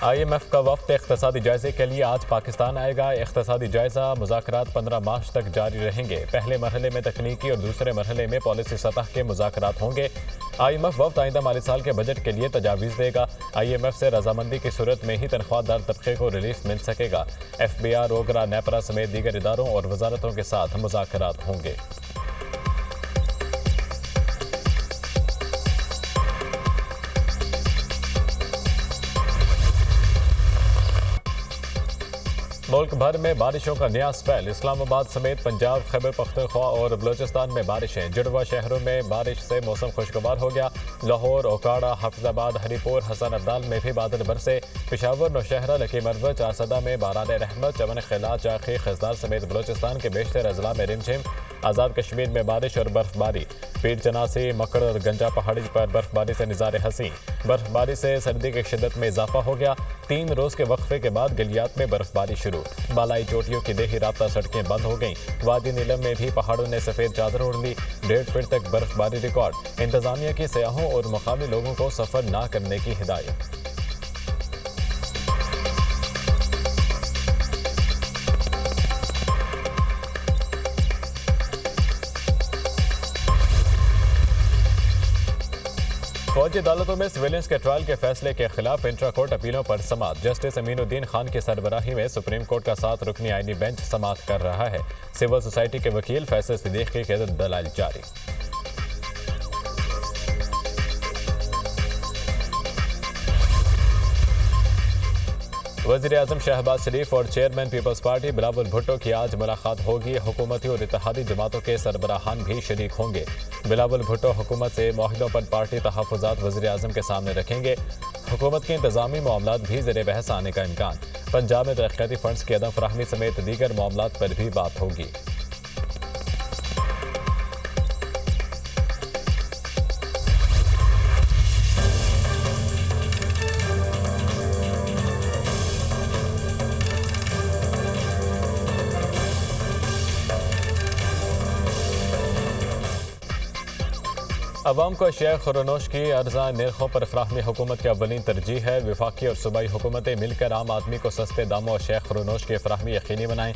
IMF का वफ्द इक़्तिसादी जायजे के लिए आज पाकिस्तान आएगा। इक़्तिसादी जायजा मुज़ाकरात 15 मार्च तक जारी रहेंगे। पहले मरहले में तकनीकी और दूसरे मरहले में पॉलिसी सतह के मुज़ाकरात होंगे। IMF वफ्द आइंदा माली साल के बजट के लिए तजावीज़ देगा। IMF से रजामंदी की सूरत में ही तनख्वाहदार तबके को रिलीफ मिल सकेगा। FBR, ओगरा, नेपरा समेत दीगर इदारों और वजारतों के साथ मुज़ाकरात होंगे। मुल्क भर में बारिशों का नया स्पेल। इस्लामाबाद समेत पंजाब, खैबर पख्तूनख्वा और बलोचिस्तान में बारिशें। जुड़वा शहरों में बारिश से मौसम खुशगवार हो गया। लाहौर, ओकाड़ा, हाफिजाबाद, हरीपुर, हसन अब्दाल में भी बादल बरसे। पेशावर, नौशहरा, लकी मरवत, चारसदा में बारान रहमत, चमन खिला, चाखी, खजदार समेत बलोचिस्तान के बेशतर अजला में रिमझिम। आज़ाद कश्मीर में बारिश और बर्फबारी। पीर चनासी, मकड़ और गंजा पहाड़ी पर बर्फबारी से निज़ारे हंसी। बर्फबारी से सर्दी की शिद्दत में इजाफा हो गया। 3 रोज़ के वक्फे के बाद गलियात में बर्फबारी शुरू। बालाई चोटियों की देही राब्ता सड़कें बंद हो गईं। वादी नीलम में भी पहाड़ों ने सफ़ेद चादर ओढ़ ली। 1.5 फीट तक बर्फबारी रिकॉर्ड। इंतजामिया की सयाहों और मुकामी लोगों को सफ़र न करने की हिदायत। फौजी अदालतों में सिविलियंस के ट्रायल के फैसले के खिलाफ इंट्रा कोर्ट अपीलों पर समाअत। जस्टिस अमीनुद्दीन खान की सरबराही में सुप्रीम कोर्ट का 7 रुकनी आईनी बेंच समाअत कर रहा है। सिविल सोसाइटी के वकील फैसल सिद्दीकी के दलाइल जारी। वज़ीर आज़म शहबाज शरीफ और चेयरमैन पीपल्स पार्टी बिलावल भुट्टो की आज मुलाकात होगी। हुकूमती और इत्तेहादी जमातों के सरबराहान भी शरीक होंगे। बिलावल भुट्टो हुकूमत से मुआहिदों पर पार्टी तहफ़्फ़ुज़ात वज़ीर आज़म के सामने रखेंगे। हुकूमत के इंतज़ामी मामलात भी ज़ेर बहस आने का इम्कान। पंजाब में तरक्याती फंड्स की अदम फराहमी समेत दीगर मामलात पर भी बात होगी। अवाम को अशिया खुरनोश की अर्जा नरखों पर फ्राहमी हुकूमत की अव्वलीन तरजीह है। वफाकी और सूबाई हुकूमतें मिलकर आम आदमी को सस्ते दामों अशिया खुरनोश की फ्राहमी यकीनी बनाएं।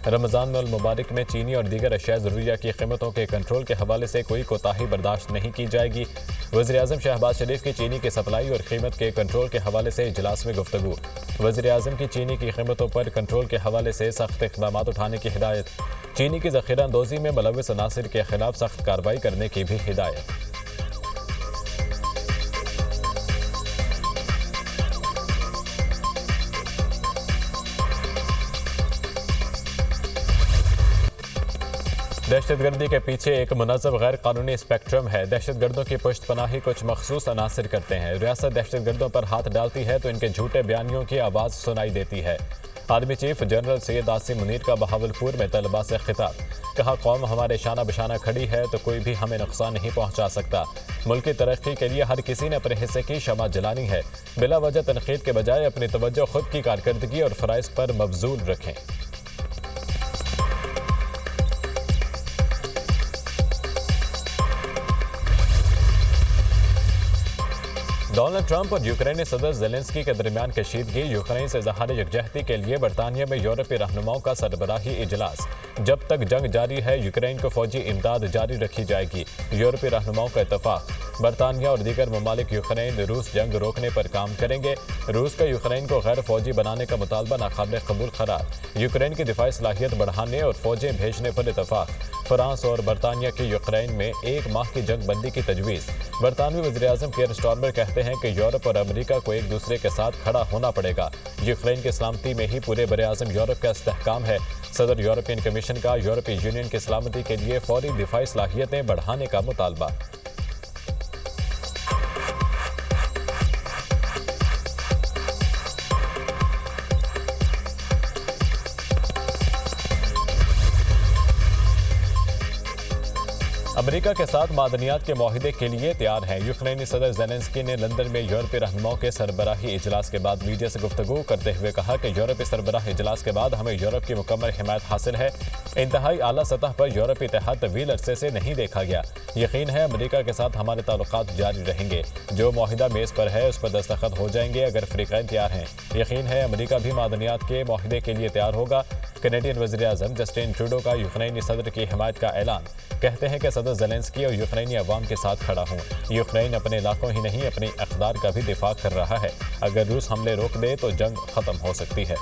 रमज़ान अल मुबारक में चीनी और दीगर अशिया ज़रूरिया की कीमतों के कंट्रोल के हवाले से कोई कोताही बर्दाश्त नहीं की जाएगी। वज़ीर आज़म शहबाज शरीफ की चीनी की सप्लाई और कीमत के कंट्रोल के हवाले से इजलास में गुफ्तगू। वज़ीर आज़म की चीनी की कीमतों पर कंट्रोल के हवाले से सख्त इक़दाम उठाने की हिदायत। चीनी की ज़ख़ीरा अंदोज़ी में मुलव्विस अनासिर के खिलाफ सख्त कार्रवाई करने की भी हिदायत। दहशतगर्दी के पीछे एक मुनज़्ज़म गैर कानूनी स्पेक्ट्रम है। दहशतगर्दों की पुश्त पनाही कुछ मखसूस अनासिर करते हैं। रियासत दहशतगर्दों पर हाथ डालती है तो इनके झूठे बयानियों की आवाज़ सुनाई देती है। Army chief general Syed Asim Munir का बहावलपुर में तलबा से खिताब। कहा, कौम हमारे शाना बशाना खड़ी है तो कोई भी हमें नुकसान नहीं पहुंचा सकता। मुल्क की तरक्की के लिए हर किसी ने अपने हिस्से की शमा जलानी है। बिला वजह तनकीद के बजाय अपनी तवज्जो खुद की कारकर्दगी और फ़राइज़ पर मबजूल रखें। डोनाल्ड ट्रंप और यूक्रेनी सदर ज़ेलेंस्की के दरमियान कशीदगी। यूक्रेन से ज़हार यकजहती के लिए बरतानिया में यूरोपीय रहनुमाओं का सरबराही इजलास। जब तक जंग जारी है यूक्रेन को फौजी इमदाद जारी रखी जाएगी। यूरोपीय रहनुमाओं का इत्तफाक। बरतानिया और दीगर ममालिक यूक्रेन रूस जंग रोकने पर काम करेंगे। रूस का यूक्रेन को गैर फौजी बनाने का मुतालबा नाकाबिल कबूल करार। यूक्रेन की दिफाई सलाहियत बढ़ाने और फौजें भेजने पर इत्तफाक। फ्रांस और बरतानिया की यूक्रेन में 1 माह की जंग बंदी की तजवीज़। बरतानवी वज़ीर आज़म केयर स्टारमर कहते हैं कि यूरोप और अमेरिका को एक दूसरे के साथ खड़ा होना पड़ेगा। यूक्रेन की सलामती में ही पूरे बरे आज़म यूरोप का इस्तेहकाम है। सदर यूरोपियन कमीशन का यूरोपीय यूनियन की सलामती के लिए फौरी दिफाई सलाहियतें बढ़ाने का मुतालबा। अमेरिका के साथ मादनियात के माहिदे के लिए तैयार हैं। यूक्रेनी सदर ज़ेलेंस्की ने लंदन में यूरोपीय रहनुमाओं के सरबराही इजलास के बाद मीडिया से गुफ्तगू करते हुए कहा कि यूरोपीय सरबराही इजलास के बाद हमें यूरोप की मुकम्मल हिमायत हासिल है। इंतहाई आला सतह पर यूरोपीय इत्तेहाद तवील अरसे से नहीं देखा गया। यकीन है अमेरिका के साथ हमारे ताल्लुकात जारी रहेंगे। जो माहिदा मेज़ पर है उस पर दस्तखत हो जाएंगे अगर फ़रीक़ैन तैयार हैं। यकीन है अमेरिका भी मादनियात के माहिदे के लिए तैयार होगा। कैनेडियन वज़ीर-ए-आज़म जस्टिन ट्रूडो का यूक्रेनी सदर की हिमायत का ऐलान। कहते हैं कि सदर ज़ेलेंस्की और यूक्रेनी अवाम के साथ खड़ा हूँ। यूक्रेन अपने इलाकों ही नहीं अपने इक़्तिदार का भी दिफा कर रहा है। अगर रूस हमले रोक दे तो जंग ख़त्म हो सकती है।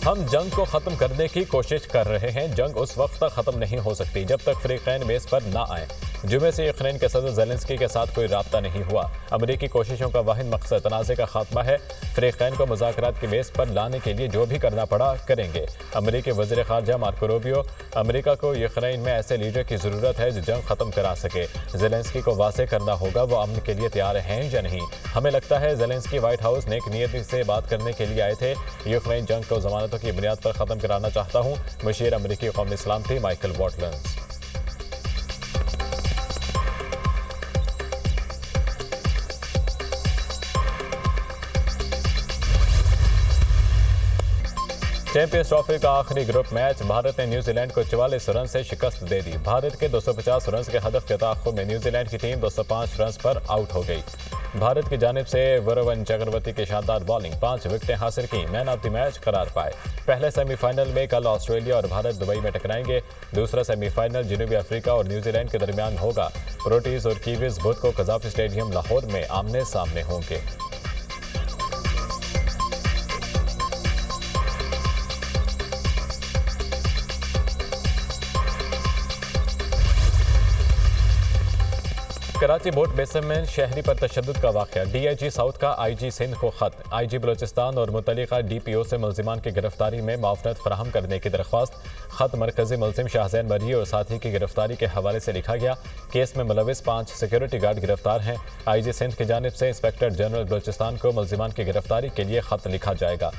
हम जंग को ख़त्म करने की कोशिश कर रहे हैं। जंग उस वक्त तक ख़त्म नहीं हो सकती जब तक फ़रीक़ैन मेज़ पर ना आए। जुमे से यूक्रेन के सदर ज़ेलेंस्की के साथ कोई राब्ता नहीं हुआ। अमेरिकी कोशिशों का वाहिद मकसद तनाज़े का खात्मा है। फ़रीक़ैन को मुज़ाकरात की मेज़ पर लाने के लिए जो भी करना पड़ा करेंगे। अमेरिकी वज़ीर ख़ारजा मार्को रूबियो, अमेरिका को यूक्रेन में ऐसे लीडर की ज़रूरत है जो जंग ख़त्म करा सके। ज़ेलेंस्की को वाज़ेह करना होगा वो अमन के लिए तैयार हैं या नहीं। हमें लगता है ज़ेलेंस्की व्हाइट हाउस नेक नीयत से बात करने के लिए आए थे। यूक्रेन जंग को ज़मानतों की बुनियाद पर ख़त्म कराना चाहता हूँ। मुशीर अमेरिकी कौमी सलामती माइकल वॉटलंस। चैंपियंस ट्रॉफी का आखिरी ग्रुप मैच भारत ने न्यूजीलैंड को 44 रन से शिकस्त दे दी। भारत के 250 रन के हदफ के ताक़ुब में न्यूजीलैंड की टीम 205 रन पर आउट हो गई। भारत की जानिब से वरुण चक्रवर्ती की शानदार बॉलिंग 5 विकेटें हासिल की। मैन ऑफ द मैच करार पाए। पहले सेमीफाइनल में कल ऑस्ट्रेलिया और भारत दुबई में टकराएंगे। दूसरा सेमीफाइनल जनूबी अफ्रीका और न्यूजीलैंड के दरमियान होगा। प्रोटीज और कीवीज बुध को कज़ाफ़ी स्टेडियम लाहौर में आमने सामने होंगे। कराची बोट बेसिन में शहरी पर तशद्दुद का वाक़या। DIG साउथ का IG सिंध को ख़त। IG बलोचिस्तान और मुतल्लिका DPO से मुल्ज़िमान की गिरफ्तारी में माफ़रत फराहम करने की दरख्वास्त। ख़त मरकज़ी मुल्ज़िम शाहज़ैन मरी और साथी की गिरफ्तारी के हवाले से लिखा गया। केस में मुलविस 5 सिक्योरिटी गार्ड गिरफ्तार हैं। IG सिंध की जानिब से इंस्पेक्टर जनरल बलोचिस्तान को मुल्ज़िमान की गिरफ्तारी के लिए ख़त लिखा जाएगा।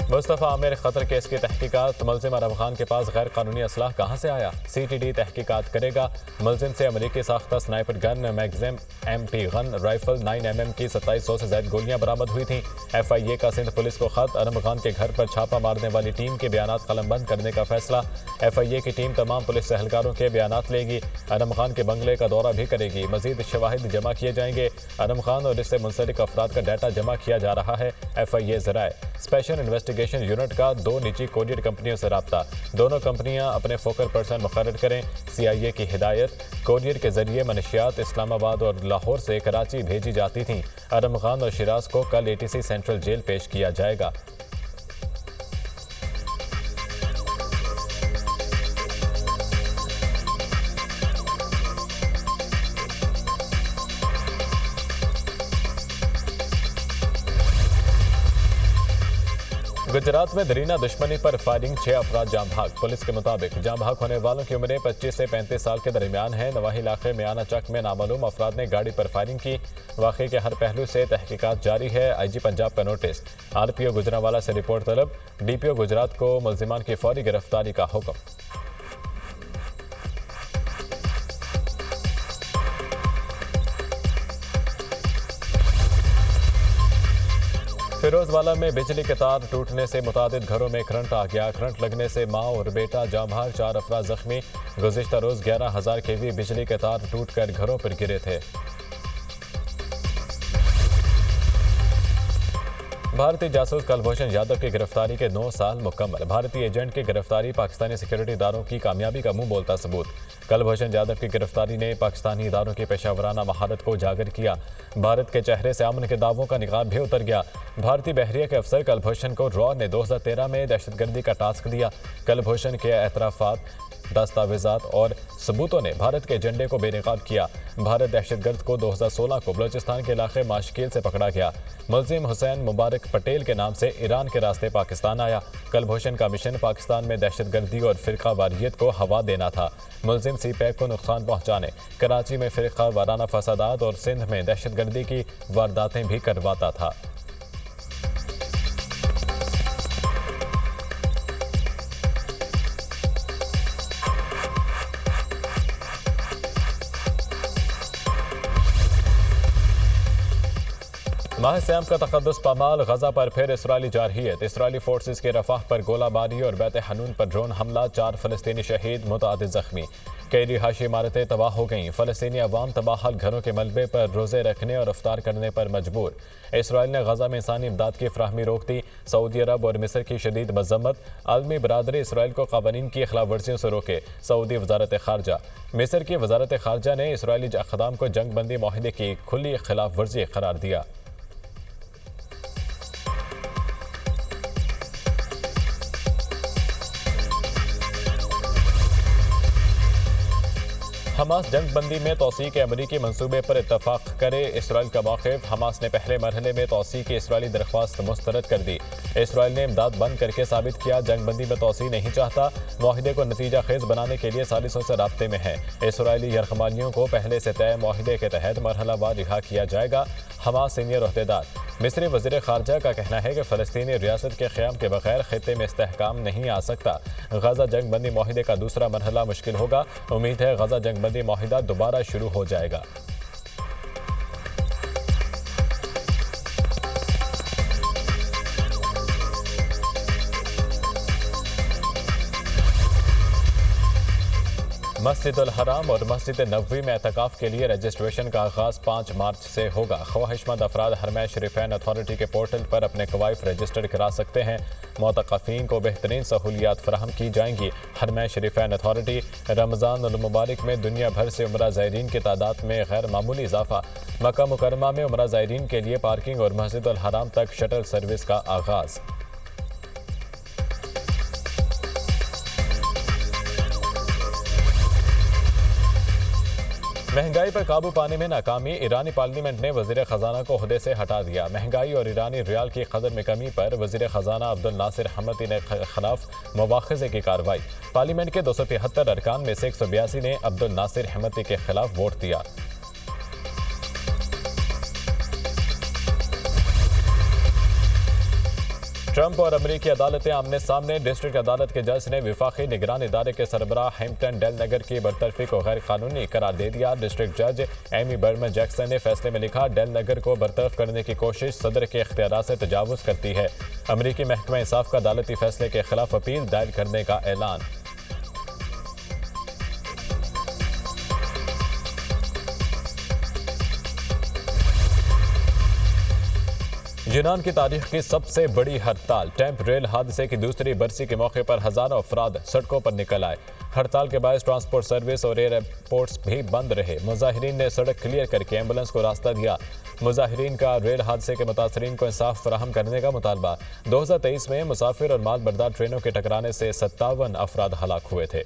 मुस्तफ़ा आमिर कत्ल केस की तहकीकात। मुलजिम अरब खान के पास गैर कानूनी असलाह कहाँ से आया? CTD तहकीकात करेगा। मुलजिम से अमरीकी साख्ता sniper gun, magazine MP gun, rifle 9mm की 2700 से ज़ायद गोलियां बरामद हुई थीं। FIA का सिंध पुलिस को खत। अरब खान के घर पर छापा मारने वाली टीम के बयानात कलमबंद करने का फैसला। FIA की टीम तमाम पुलिस एहलकारों के बयानात लेगी। अरब खान के बंगले का दौरा भी करेगी। मज़ीद शवाहिद जमा किए जाएंगे। अरब खान और इससे मुंसलिक अफराद का डाटा जमा किया जा रहा है। FIA ज़राए। स्पेशल इन्वेस्टिगेशन यूनिट का 2 निजी कोरियर कंपनियों से राब्ता। दोनों कंपनियां अपने फोकल पर्सन मुकर्रर करें। CIA की हिदायत। कोरियर के जरिए मनशियात इस्लामाबाद और लाहौर से कराची भेजी जाती थीं। अरब खान और शिराज को कल ATC सेंट्रल जेल पेश किया जाएगा। गुजरात में दरीना दुश्मनी पर फायरिंग, 6 अफराद जाम भाग। पुलिस के मुताबिक जाम भाग होने वालों की उम्रें 25 से 35 साल के दरमियान है। नवाही इलाके में आना चक में नामालूम अफराद ने गाड़ी पर फायरिंग की। वाक़े के हर पहलू से तहकीकात जारी है। IG पंजाब का नोटिस। RPO गुजरांवाला से रिपोर्ट तलब। DPO गुजरात को मुल्जिमान की फौरी गिरफ्तारी का हुक्म। फिरोजवाला में बिजली के तार टूटने से मुतादिद घरों में करंट आ गया। करंट लगने से माँ और बेटा जाम भाग, 4 अफराद जख्मी। गुज़िश्ता रोज़ 11,000 kV बिजली के तार टूटकर घरों पर गिरे थे। भारतीय जासूस कुलभूषण यादव की गिरफ्तारी के 9 साल मुकम्मल। भारतीय एजेंट की गिरफ्तारी पाकिस्तानी सिक्योरिटी इदारों की कामयाबी का मुंह बोलता सबूत। कुलभूषण यादव की गिरफ्तारी ने पाकिस्तानी इदारों की पेशावराना महारत को उजागर किया। भारत के चेहरे से अमन के दावों का निकाब भी उतर गया। भारतीय बहरिया के अफसर कुलभूषण को रॉ ने 2013 में दहशतगर्दी का टास्क दिया। कुलभूषण के एतराफ़ात दस्तावेजात और सबूतों ने भारत के एजेंडे को बेनकाब किया। भारत दहशतगर्द को 2016 को बलूचिस्तान के इलाके माशकील से पकड़ा गया। मुलजिम हुसैन मुबारक पटेल के नाम से ईरान के रास्ते पाकिस्तान आया। कुलभूषण का मिशन पाकिस्तान में दहशतगर्दी और फिरका वारियत को हवा देना था। मुलजिम सीपैक को नुकसान पहुंचाने, कराची में फिरका वाराना फसादात और सिंध में दहशतगर्दी की वारदातें भी करवाता था। माह सियाम का तक़द्दुस पामाल गजा पर फिर इसराइली जारहियत। इसराइली फोर्सेस के रफाह पर गोलाबारी और बैत हनून पर ड्रोन हमला, 4 फ़लस्तीनी शहीद, मुतअद्दिद जख्मी। कई रिहायशी इमारतें तबाह हो गईं। फ़लस्तीनी अवाम तबाहल घरों के मलबे पर रोज़े रखने और इफ्तार करने पर मजबूर। इसराइल ने गजा में इंसानी इमदाद की फ्राहमी रोक दी। सऊदी अरब और मिस्र की शदीद मजम्मत। आलमी बरादरी इसराइल को क़वानीन की खिलाफ वर्जियों से रोके। सऊदी वजारत खारजा। मिस्र की वजारत खारजा ने इसराइली अक़दाम को जंग बंदी माहिदे की खुली खिलाफ वर्जी करार दिया। हमास जंग बंदी में तोसी के अमरीकी मंसूबे पर इत्तफाक करे। इसराइल का मौक़िफ़। हमास ने पहले मरहले में तोसी की इसराइली दरख्वास्त मुस्तरद कर दी। इसराइल ने इमदाद बंद करके साबित किया जंग बंदी में तोसी नहीं चाहता। माहिदे को नतीजा खेज बनाने के लिए सालिसों से राब्ते में है। इसराइली यरगमालियों को पहले से तय माहिदे के तहत मरहलावार रिहा किया जाएगा। हमास सीनियर अहदेदार। मिस्री वज़ीर ख़ारजा का कहना है कि फ़लस्तीनी रियासत के क़याम के बगैर ख़ित्ते में इस्तेहकाम नहीं आ सकता। गजा जंग बंदी माहिदे का दूसरा मरहला मुश्किल होगा। उम्मीद है गजा जंग बंदी माहिदा दोबारा शुरू हो जाएगा। मस्जिद अल हराम और मस्जिद नबवी में एतकाफ़ के लिए रजिस्ट्रेशन का आगाज़ 5 मार्च से होगा। ख्वाहिशमंद अफराद हरमैन शरीफैन अथॉरिटी के पोर्टल पर अपने कवाइफ रजिस्टर करा सकते हैं। मुतक़फ़ीन को बेहतरीन सहूलियात फराहम की जाएंगी। हरमैन शरीफैन अथॉरिटी। रमज़ान और मुबारक में दुनिया भर से उम्रा ज़ायरीन की तादाद में गैर मामूली इजाफा। मक्का मुकर्रमा में उम्रा ज़ायरीन के लिए पार्किंग और मस्जिद अल हराम तक शटल सर्विस का आगाज़। महंगाई पर काबू पाने में नाकामी। ईरानी पार्लियामेंट ने वज़ीर ख़जाना को ओहदे से हटा दिया। महंगाई और ईरानी रियाल की कदर में कमी पर वज़ीर ख़जाना अब्दुल नासिर हमती ने खिलाफ मुवाख़ज़े की कार्रवाई। पार्लियामेंट के 273 अरकान में से 182 ने अब्दुल नासिर हमती के खिलाफ वोट दिया। ट्रंप और अमरीकी अदालतें आमने सामने। डिस्ट्रिक्ट अदालत के जज ने विफाकी निगरान इदारे के सरबराह हैम्पटन डेल नगर की बरतरफी को गैर कानूनी करार दे दिया। डिस्ट्रिक्ट जज एमी बर्मन जैक्सन ने फैसले में लिखा, डेल नगर को बरतरफ करने की कोशिश सदर के इख्तियारात से तजावुज़ करती है। अमरीकी महकमा इंसाफ का अदालती फैसले के खिलाफ अपील दायर करने का ऐलान। यूनान की तारीख की सबसे बड़ी हड़ताल। टैंप रेल हादसे की दूसरी बरसी के मौके पर हजारों अफराद सड़कों पर निकल आए। हड़ताल के बायस ट्रांसपोर्ट सर्विस और एयरपोर्ट्स भी बंद रहे। मुजाहिरीन ने सड़क क्लियर करके एम्बुलेंस को रास्ता दिया। मुजाहिरीन का रेल हादसे के मुतासरीन को इंसाफ फराहम करने का मुतालबा। 2023 में मुसाफिर और माल बरदार ट्रेनों के टकराने से 57 अफराद हलाक हुए थे।